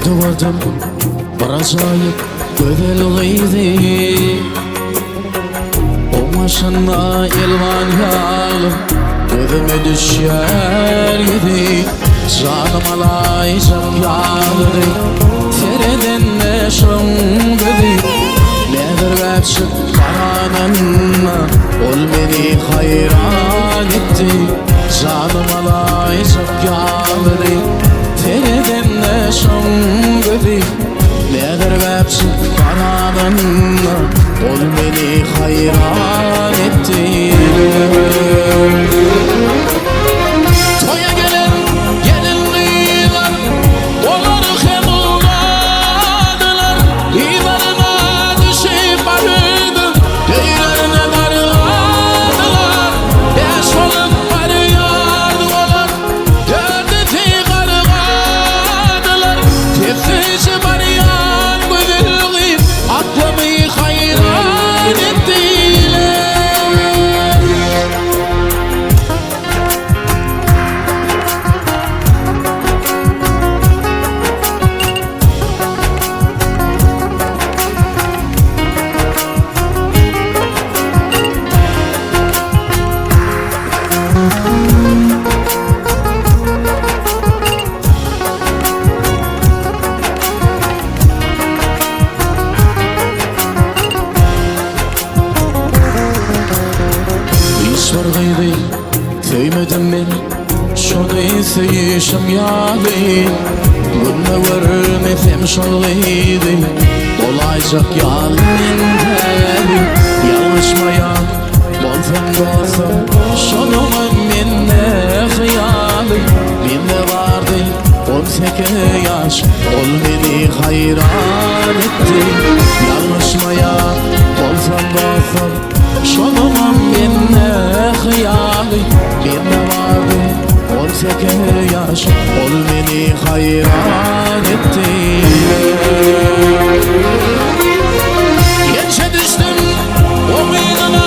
gördüm bir acayip gözeliydi. O maşına elvan yağlı gözüme düşer idi. Canım alaycak yağlıdı tereden neşem gibi. Nedir vepşik karanınma ol beni hayran etti. Canım alaycak yağlıdı tereden neşem gibi. Nedir vepşik karanınma ol beni hayran etti. Toya gelen gelinliler onlar hemuladılar. İmanına düşüp arıdı değerlerine darladılar. Beş olup arıyordular dördeti kargadılar. Teftici arayan güzelliği aklımı hayran ettiler. Sorgıydı, söylemedim ben şunu isteyişim yâli. Bununla vermesem şolgıydı dolayacak yâlimin teli. Yanlışmayan bolsam bolsam şonumun minne hıyali. Minne vardı 18 yaş ol beni hayran etti. Yanlışmayan bolsam bolsam şonumun minne hıyali. Minne vardı 18 yaş ol beni hayran etti. Geçe düştüm o meydana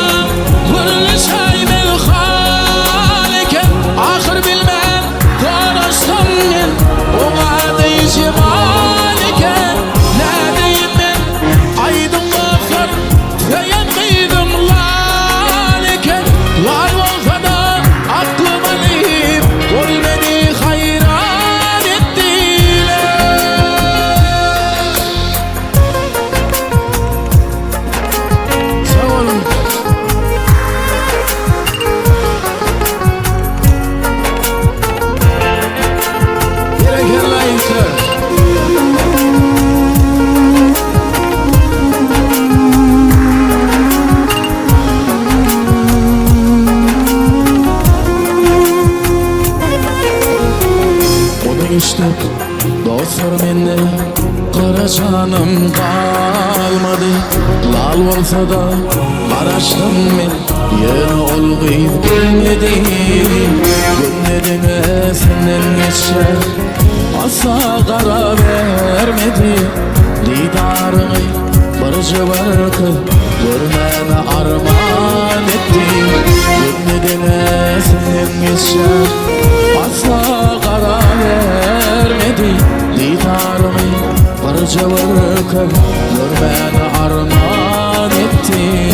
hırlı çaymel haliken. Ahır bilmem konuştum ben ona değişim haliken. Neredeyim ben aydınlıklar feyen kıydım laliken. Var olsa da aklım alayım ol beni hayran ettiler. Sağ olun. Gereken layıklar. Onu işte dostlar mende kara canım kalmadı. Lal olsa da Maraş'tan ben yeni olguyup gelmedim. Günlerine senden geçer asla kara vermedi. Didarını barıcı bırakıp görmeme armağan etti. Günlerine senden geçer asla kara vermedi. Didarını barıcı bırakıp görmeme armağan etti.